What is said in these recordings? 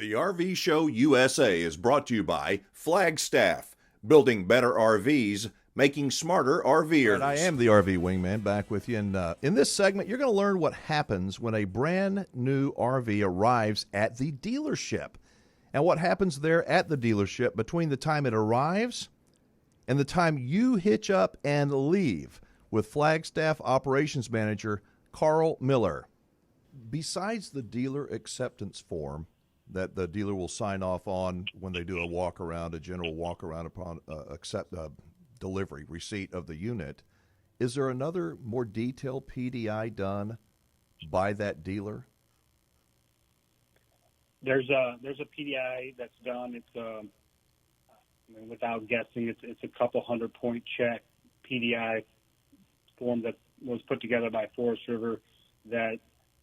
The RV Show USA is brought to you by Flagstaff, building better RVs, making smarter RVers. And I am the RV Wingman, back with you. And in this segment, you're going to learn what happens when a brand new RV arrives at the dealership, and what happens there at the dealership between the time it arrives and the time you hitch up and leave, with Flagstaff Operations Manager Karl Miller. Besides the dealer acceptance form that the dealer will sign off on when they do a walk-around, a general walk-around upon receipt of the unit, is there another more detailed PDI done by that dealer? There's a PDI that's done. It's without guessing, it's a couple 100-point check PDI form that was put together by Forest River that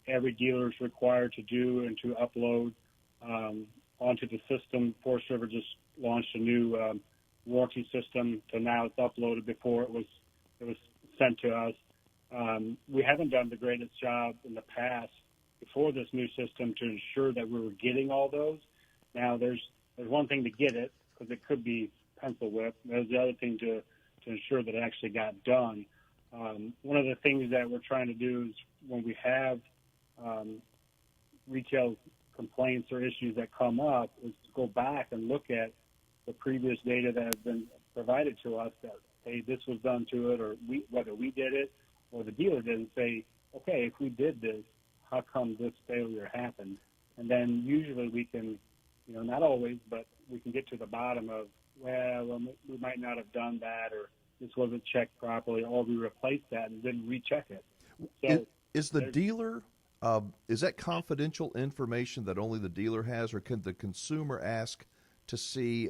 every dealer is required to do and to upload onto the system. Forest River just launched a new warranty system, so now it's uploaded. Before it was sent to us. We haven't done the greatest job in the past before this new system to ensure that we were getting all those. Now there's one thing to get it, because it could be pencil whip. There's the other thing to ensure that it actually got done. One of the things that we're trying to do is when we have retail complaints or issues that come up, is to go back and look at the previous data that has been provided to us that, hey, this was done to it, or whether we did it or the dealer did, and say, okay, if we did this, how come this failure happened? And then usually we can, not always, but we can get to the bottom of, well, we might not have done that, or this wasn't checked properly, or we replaced that and didn't recheck it. So is the dealer, is that confidential information that only the dealer has, or can the consumer ask to see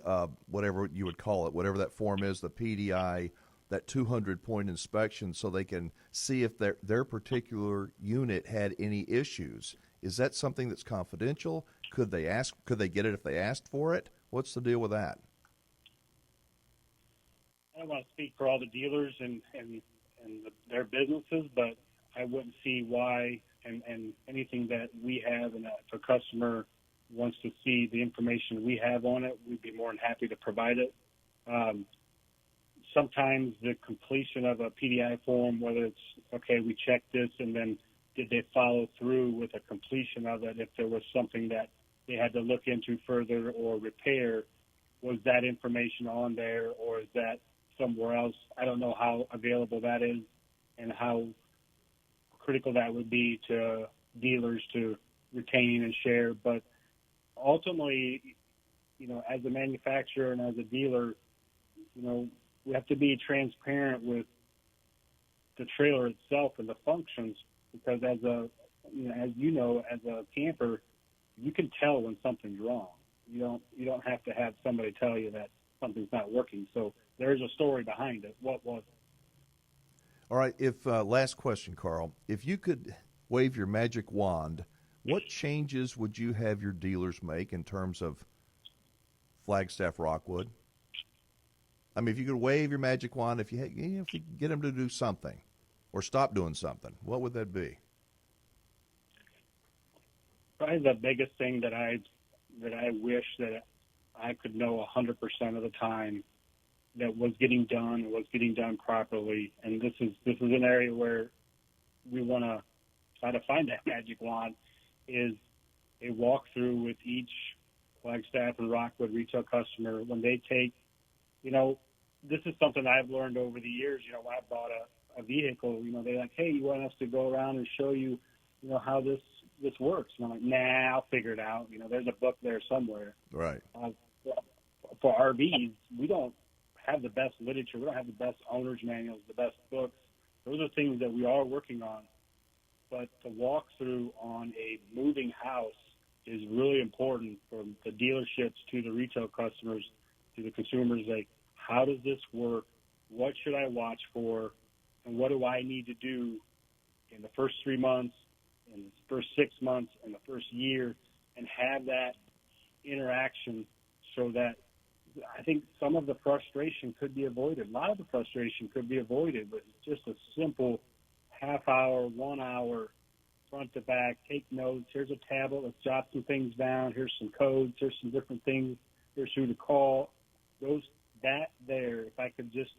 whatever you would call it, whatever that form is, the PDI, that 200-point inspection, so they can see if their particular unit had any issues? Is that something that's confidential? Could they get it if they asked for it? What's the deal with that? I don't want to speak for all the dealers and their businesses, but I wouldn't see why, and anything that we have, and if a customer wants to see the information we have on it, we'd be more than happy to provide it. Sometimes the completion of a PDI form, whether it's, okay, we checked this, and then did they follow through with a completion of it? If there was something that they had to look into further or repair, was that information on there, or is that somewhere else? I don't know how available that is and how critical that would be to dealers to retain and share. But ultimately, as a manufacturer and as a dealer, we have to be transparent with the trailer itself and the functions, because as a camper, you can tell when something's wrong. You don't have to have somebody tell you that something's not working. So there's a story behind it. What was it? All right. Last question, Karl. If you could wave your magic wand, what changes would you have your dealers make in terms of Flagstaff Rockwood? I mean, if you could wave your magic wand, if you could get them to do something or stop doing something, what would that be? Probably the biggest thing that I wish that I could know 100% of the time that was getting done properly. And this is an area where we want to try to find that magic wand, is a walkthrough with each Flagstaff and Rockwood retail customer when they take, this is something I've learned over the years. When I bought a vehicle, they're like, hey, you want us to go around and show you, how this works? And I'm like, nah, I'll figure it out. There's a book there somewhere. Right. For RVs, we don't have the best literature. We don't have the best owner's manuals, the best books. Those are things that we are working on. But the walkthrough on a moving house is really important from the dealerships to the retail customers to the consumers. Like, how does this work? What should I watch for? And what do I need to do in the first 3 months, in the first 6 months, in the first year, and have that interaction so that I think some of the frustration could be avoided. A lot of the frustration could be avoided with just a simple half hour, 1 hour front to back, take notes. Here's a tablet. Let's jot some things down. Here's some codes. Here's some different things. Here's who to call. If I could just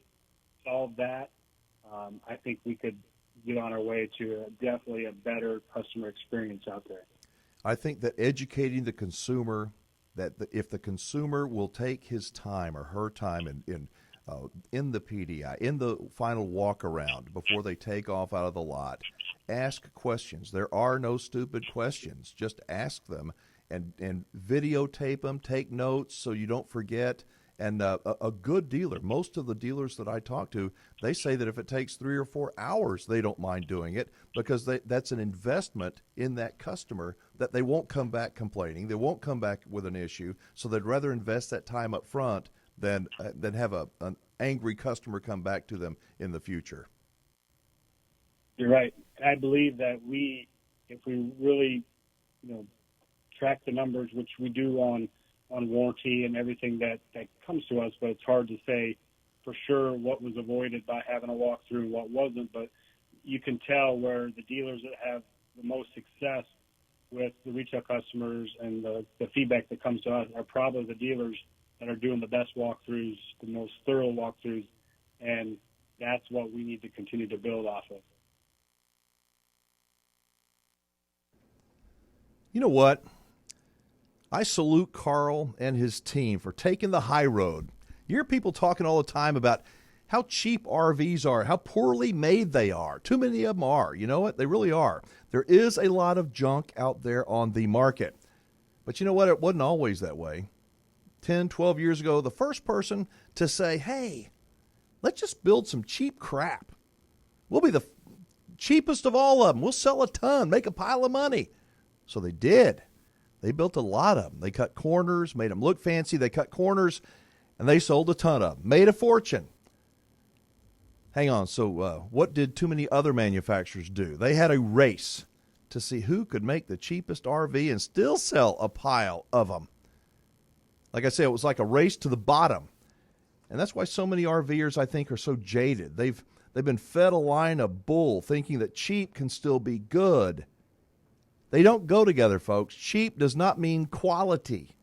solve that, I think we could get on our way to definitely a better customer experience out there. I think that educating the consumer, if the consumer will take his time or her time in the PDI, in the final walk around before they take off out of the lot, ask questions. There are no stupid questions. Just ask them and videotape them, take notes so you don't forget. And a good dealer, most of the dealers that I talk to, they say that if it takes 3 or 4 hours, they don't mind doing it because that's an investment in that customer that they won't come back complaining. They won't come back with an issue. So they'd rather invest that time up front than have an angry customer come back to them in the future. You're right. I believe that if we really, track the numbers, which we do on warranty and everything that comes to us, but it's hard to say for sure what was avoided by having a walkthrough and what wasn't. But you can tell where the dealers that have the most success with the retail customers and the feedback that comes to us are probably the dealers that are doing the best walkthroughs, the most thorough walkthroughs, and that's what we need to continue to build off of. You know what? I salute Karl and his team for taking the high road. You hear people talking all the time about how cheap RVs are, how poorly made they are. Too many of them are. You know what? They really are. There is a lot of junk out there on the market. But you know what? It wasn't always that way. 10, 12 years ago, the first person to say, hey, let's just build some cheap crap. We'll be the cheapest of all of them. We'll sell a ton, make a pile of money. So they did. They built a lot of them. They cut corners, made them look fancy. They cut corners, and they sold a ton of them. Made a fortune. Hang on. So what did too many other manufacturers do? They had a race to see who could make the cheapest RV and still sell a pile of them. Like I said, it was like a race to the bottom. And that's why so many RVers, I think, are so jaded. They've been fed a line of bull thinking that cheap can still be good. They don't go together, folks. Cheap does not mean quality,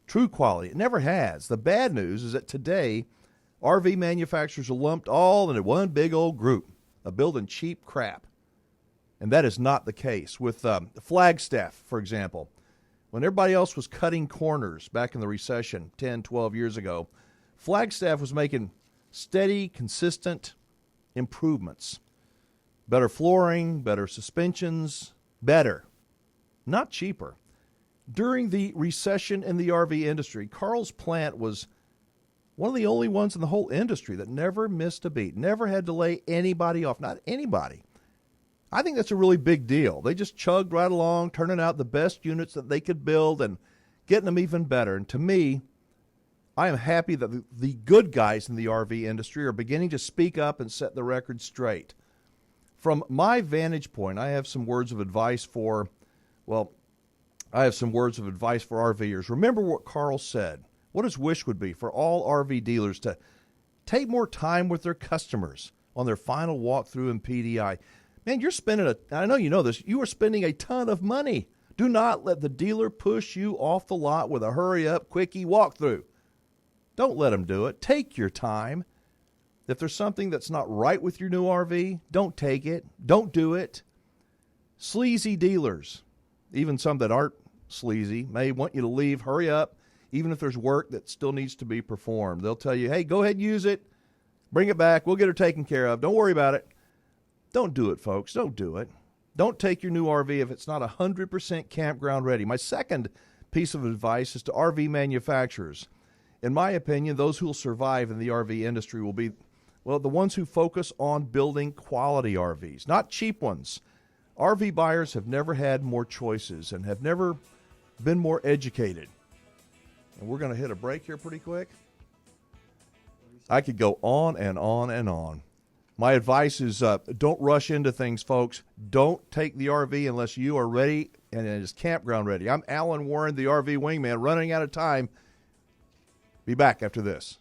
true quality. It never has. The bad news is that today, RV manufacturers are lumped all into one big old group of building cheap crap. And that is not the case. With Flagstaff, for example, when everybody else was cutting corners back in the recession 10, 12 years ago, Flagstaff was making steady, consistent improvements. Better flooring, better suspensions, better. Not cheaper. During the recession in the RV industry, Karl's plant was one of the only ones in the whole industry that never missed a beat, never had to lay anybody off, not anybody. I think that's a really big deal. They just chugged right along, turning out the best units that they could build and getting them even better. And to me, I am happy that the good guys in the RV industry are beginning to speak up and set the record straight. From my vantage point, I have some words of advice for RVers. Remember what Karl said. What his wish would be for all RV dealers to take more time with their customers on their final walkthrough in PDI. Man, I know you know this, you are spending a ton of money. Do not let the dealer push you off the lot with a hurry-up, quickie walkthrough. Don't let them do it. Take your time. If there's something that's not right with your new RV, don't take it. Don't do it. Sleazy dealers, even some that aren't sleazy, may want you to leave, hurry up, even if there's work that still needs to be performed. They'll tell you, hey, go ahead and use it. Bring it back. We'll get her taken care of. Don't worry about it. Don't do it, folks. Don't do it. Don't take your new RV if it's not 100% campground ready. My second piece of advice is to RV manufacturers. In my opinion, those who will survive in the RV industry will be, the ones who focus on building quality RVs, not cheap ones. RV buyers have never had more choices and have never been more educated. And we're going to hit a break here pretty quick. I could go on and on and on. My advice is don't rush into things, folks. Don't take the RV unless you are ready and it is campground ready. I'm Alan Warren, the RV Wingman, running out of time. Be back after this.